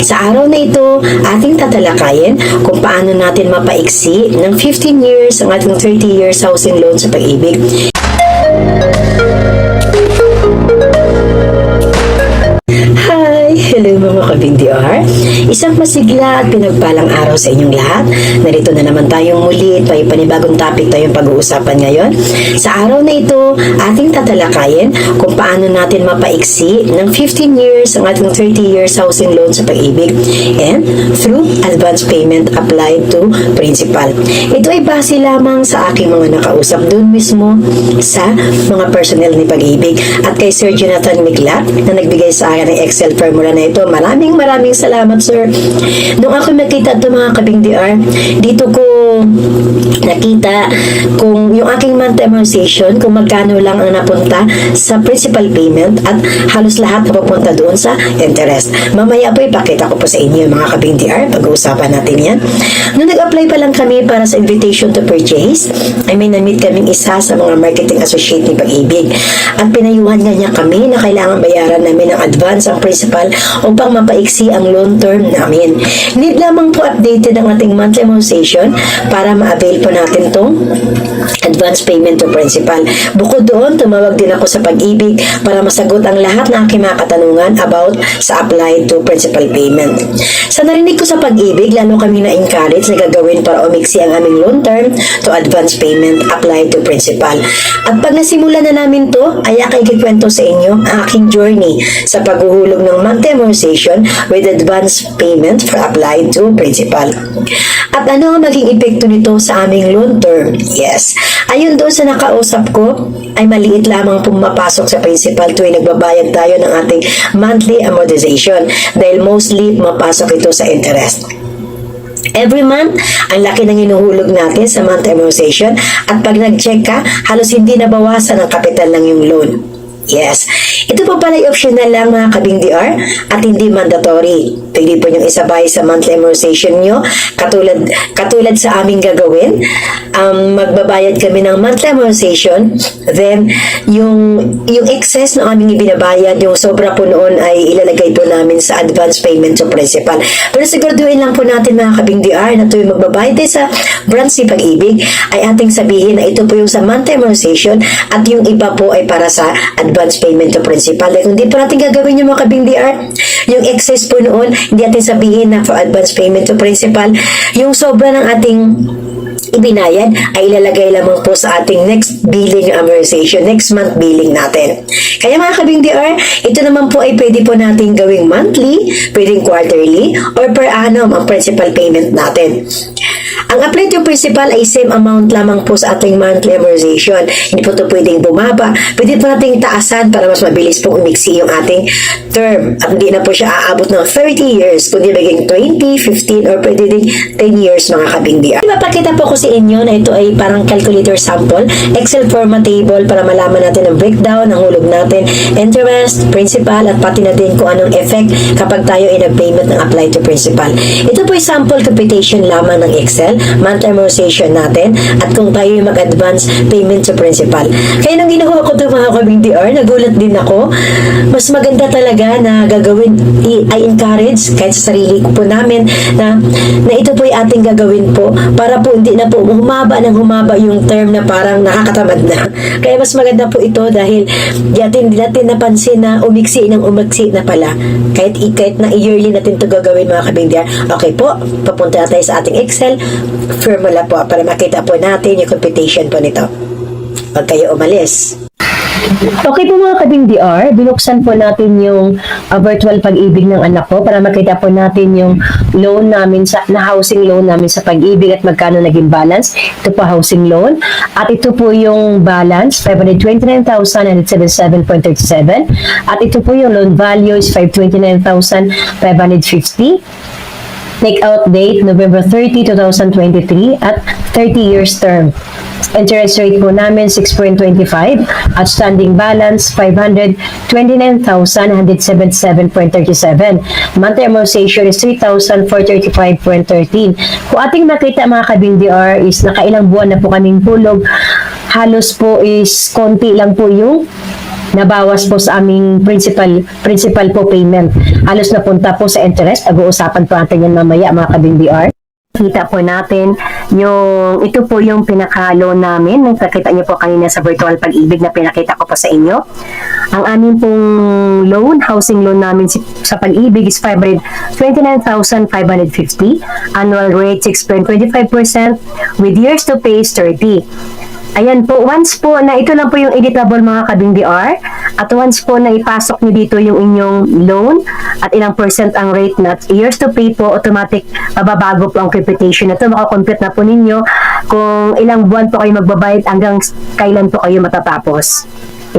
Sa araw na ito, ating tatalakayin kung paano natin mapaiksi ng 15 years ang ating 30 years housing loan sa Pag-ibig. Hello mga ka-BDR! Isang masigla at pinagpalang araw sa inyong lahat. Narito na naman tayong muli at may panibagong topic tayong pag-uusapan ngayon. Sa araw na ito, ating tatalakayin kung paano natin mapaiksi ng 15 years ang ating 30 years housing loan sa Pag-ibig and through advance payment applied to principal. Ito ay base lamang sa aking mga nakausap doon mismo sa mga personnel ni Pag-ibig at kay Sir Jonathan Miglat na nagbigay sa akin ng Excel formula na ito. Maraming salamat, sir. Nung ako nakita ito mga ka-BDR, dito ko nakita kung yung aking monthly amortization, kung magkano lang ang napunta sa principal payment at halos lahat na pupunta doon sa interest. Mamaya po ipakita ko po sa inyo mga ka-BDR, pag-uusapan natin yan. Nung nag-apply pa lang kami para sa invitation to purchase, ay may na-meet kaming isa sa mga marketing associate ni Pag-ibig at pinayuhan niya kami na kailangan bayaran namin ng advance ang principal upang mapaiksi ang loan term namin. Need lamang po updated ang ating monthly amortization para ma-avail po natin tong advance payment to principal. Bukod doon, tumawag din ako sa Pag-ibig para masagot ang lahat ng aking mga katanungan about sa applied to principal payment. Sa narinig ko sa Pag-ibig, lalo kami na-encourage na gagawin para umiksi ang aming loan term to advance payment applied to principal. At pag nasimula na namin to, ay ikikwento sa inyo ang aking journey sa paghuhulog ng monthly amortization with advance payment for applied to principal. At ano ang maging epekto nito sa aming loan term? Yes. Ayun doon sa nakausap ko, ay maliit lamang pumapasok sa principal tuwing nagbabayad tayo ng ating monthly amortization dahil mostly mapasok ito sa interest. Every month, ang laki ng inuhulog natin sa monthly amortization at pag nag-check ka, halos hindi nabawasan ang kapital ng yung loan. Yes. Ito po pala optional lang mga ka-BDR at hindi mandatory. Pwede po niyong isabay sa monthly amortization nyo katulad sa aming gagawin. Magbabayad kami ng monthly amortization, then yung excess na aming ibinabayad, yung sobra po noon ay ilalagay po namin sa advance payment to principal. Pero siguraduhin lang po natin mga ka-BDR na tuwing magbabayad tayo sa branch ni Pag-ibig ay ating sabihin na ito po yung sa monthly amortization at yung iba po ay para sa advance payment to principal. Kung hindi po natin gagawin yung mga ka-BDR, yung excess po noon, hindi natin sabihin na for advance payment to principal, yung sobra ng ating ibinayad ay ilalagay lamang po sa ating next billing amortization, next month billing natin. Kaya mga ka-BDR, ito naman po ay pwede po natin gawing monthly, pwedeng quarterly, or per annum ang principal payment natin. Ang applied to principal ay same amount lamang po sa ating monthly amortization. Hindi po ito pwedeng bumaba. Pwede po nating taasan para mas mabilis pong umiksi yung ating term. At hindi na po siya aabot ng 30 years, kundi maging 20, 15, or pwede din 10 years mga ka-BDR. Ipapakita po ko sa inyo na ito ay parang calculator sample, Excel format table para malaman natin ang breakdown, ang hulog natin, interest, principal, at pati na din kung anong effect kapag tayo ay nag-payment ng applied to principal. Ito po ay sample computation lamang ng Excel, monthly amortization natin, at kung tayo yung mag-advance payment to principal. Kaya nung ginawa ko ito mga ka-BDR, nagulat din ako. Mas maganda talaga na gagawin, I encourage kahit sa sarili ko po namin na ito po ay ating gagawin po para po hindi na po humaba yung term na parang nakakatamad na. Kaya mas maganda po ito dahil di natin napansin na umiksi na pala. Kahit na yearly natin ito gagawin mga ka-BDR. Okay po, papunta na tayo sa ating Excel formula po para makita po natin yung computation po nito. Huwag kayo umalis. Okay po mga ka-BDR, binuksan po natin yung virtual Pag-ibig ng anak ko para makita po natin yung loan namin na housing loan namin sa Pag-ibig at magkano naging balance. Ito po housing loan at ito po yung balance 529,977.37 at ito po yung loan value is 529,550. Take out date November 30, 2023 at 30 years term. Interest rate po namin 6.25. Outstanding balance 529,177.37. Monthly amortization is 3,435.13. Kung ating makita mga ka-BDR is nakailang buwan na po kaming hulog. Halos po is konti lang po yung nabawas po sa aming principal po payment. halos napunta po sa interest. Pag-uusapan po natin yan mamaya mga kabing DR. Kita po natin ito po yung pinaka-loan namin. Nakita niyo po kanina sa virtual pag-ibig na pinakita ko po sa inyo. Ang aming pong loan, housing loan namin sa pag-ibig is 529,550. Annual rate 6.25% with years to pay is 30. Ayan po, once po na ito lang po yung editable mga kabing DR, at once po na ipasok nyo dito yung inyong loan at ilang percent ang rate na years to pay po, automatic mababago po ang computation na ito. Makakompute na po ninyo kung ilang buwan po kayo magbabayad hanggang kailan po kayo matatapos.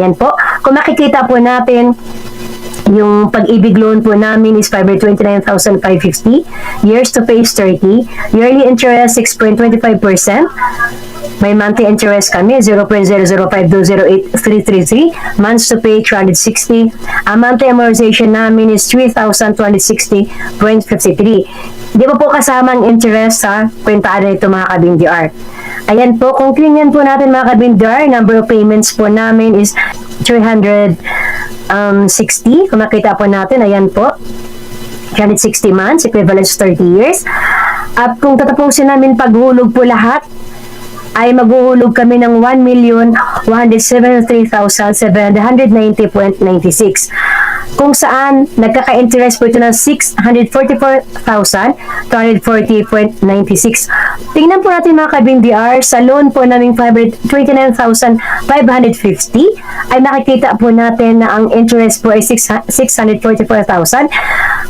Ayan po, kung makikita po natin, yung pag-ibig loan po namin is 529,550. Years to pay is 30. Yearly interest 6.25%. May monthly interest kami, 0.005208333. Months to pay, 360. Ang monthly amortization namin is 3,260.53. Di ba po kasama ang interest sa kwentahan nito mga kabing DR? Ayan po, kung tingnan po natin mga kabing DR, number of payments po namin is 360. Kung makita po natin, ayan po. 360 months, equivalent to 30 years. At kung tatapusin namin paghulog po lahat, ay maghuhulog kami ng 1,173,790.96. Kung saan nagkaka-interest po ito ng 644,240.96. Tingnan po natin mga kabing DR, sa loan po naming 529,550 ay makikita po natin na ang interest po ay 644,000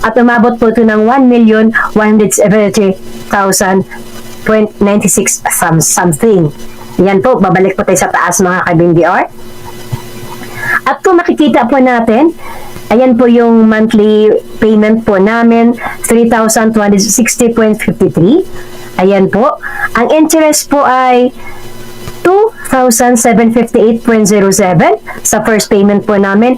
at umabot po ito ng 1,173,000.96 something. Yan po, babalik po tayo sa taas mga kabing DR. At kung makikita po natin, ayan po yung monthly payment po namin, 3,260.53. Ayan po. Ang interest po ay 2,758.07 sa first payment po namin.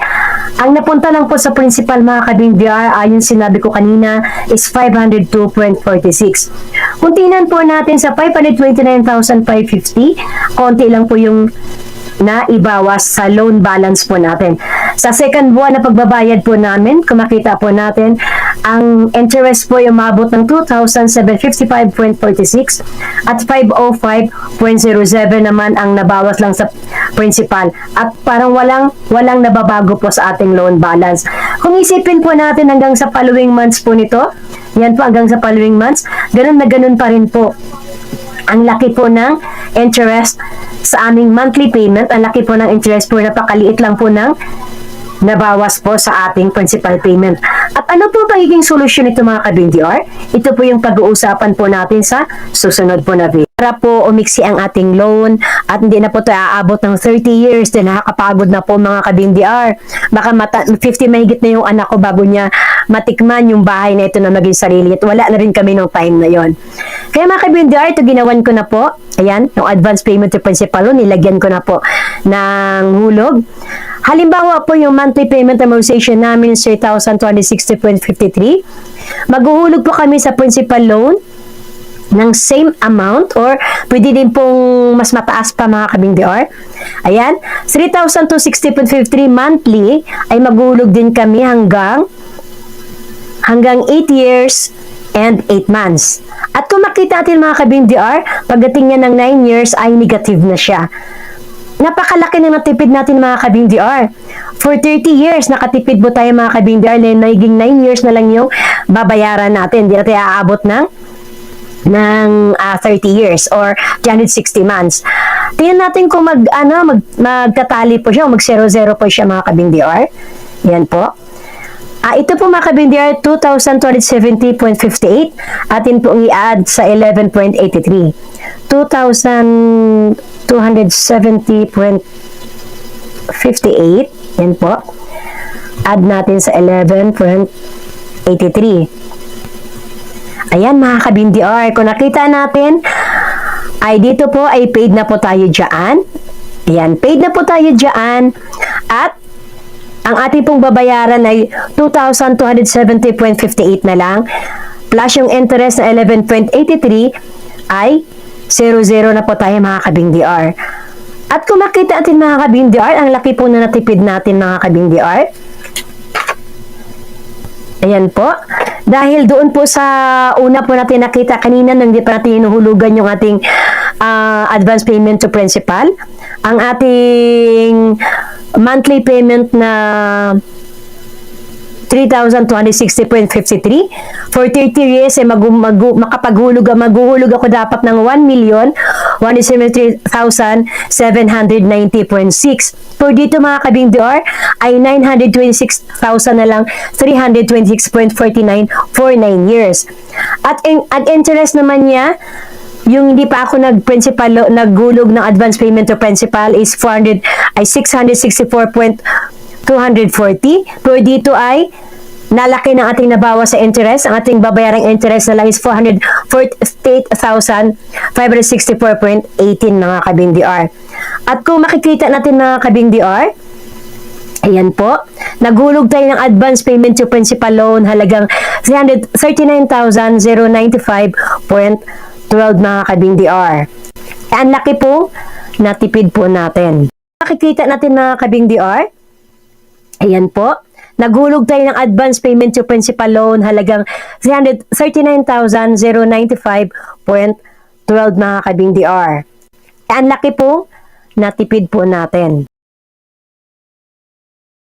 Ang napunta lang po sa principal mga kabing DR, ayon sinabi ko kanina, is 502.46. Kung tingnan po natin sa 529,550, konti lang po yung na ibawas sa loan balance po natin. Sa second buwan na pagbabayad po namin, kung makita po natin, ang interest po ay umabot ng 2,755.46 at 505.07 naman ang nabawas lang sa principal. At parang walang nababago po sa ating loan balance. Kung isipin po natin hanggang sa following months po nito, yan po hanggang sa following months, ganun na ganun pa rin po. Ang laki po ng interest sa aming monthly payment, ang laki po ng interest po, napakaliit lang po ng nabawas po sa ating principal payment. At ano po magiging solusyon nito mga kabing DR? Ito po yung pag-uusapan po natin sa susunod po na video. Para po umiksi ang ating loan at hindi na po ito aabot ng 30 years, din nakakapagod na po mga kabing DR. Baka 50 mahigit na yung anak ko bago niya matikman yung bahay na ito na maging sarili at wala na rin kami nung time na yon. Kaya mga kabing DR, ito ginawan ko na po. Ayan, yung advance payment to principal loan, nilagyan ko na po ng hulog. Halimbawa po yung monthly payment amortization namin is 3,260.53. Maghuhulog po kami sa principal loan ng same amount or pwede din pong mas mataas pa mga kabing DR. Ayan, 3,260.53 monthly ay maghuhulog din kami hanggang 8 years and 8 months. At kung makita natin mga kabing DR, pagdating niya ng 9 years ay negative na siya. Napakalaki na natipid natin mga kabing DR. For 30 years, nakatipid po tayo mga kabing DR, naging 9 years na lang yung babayaran natin. Hindi na tayo aabot ng 30 years or 360 months. Tingnan natin kung magtatali po siya o mag-0-0 po siya mga kabing DR. Yan po. Ito po mga kabing DR, 2,270.58. Atin po i-add sa 11.83. 2,270.58. Yan po. Add natin sa 11.83. Ayan mga kabing DR, kung nakita natin, ay dito po ay paid na po tayo dyan. Ayan, paid na po tayo dyan. At ang ating pong babayaran ay 2,270.58 na lang. Plus yung interest na 11.83 ay 0-0 na po tayo mga kabing DR. At kung makita natin mga kabing DR, ang laki po na natipid natin mga kabing DR. Ayan po. Dahil doon po sa una po natin nakita kanina nang hindi pa natin hinuhulugan yung ating advance payment to principal, ang ating monthly payment na 3,260.53 for 30 years ay maghuhulog ako dapat ng 1,173,790.6. For dito mga kabingdor ay 926,000 na lang 326.49 for 9 years. At interest naman niya, yung hindi pa ako naghulog ng advance payment to principal is 664.240. Pero dito ay nalaki ng ating nabawas sa interest. Ang ating babayarang interest na lang is 448,564.18 mga kabing-DR. At kung makikita natin mga kabing-DR, ayan po, naghulog tayo ng advance payment to principal loan halagang 339,095.12 mga kabing-DR. Ang laki po, natipid po natin. Makikita natin mga kabing-DR, ayan po, naghulog tayo ng advance payment to principal loan halagang 339,095.12 mga kabing-DR. Ang laki po, natipid po natin.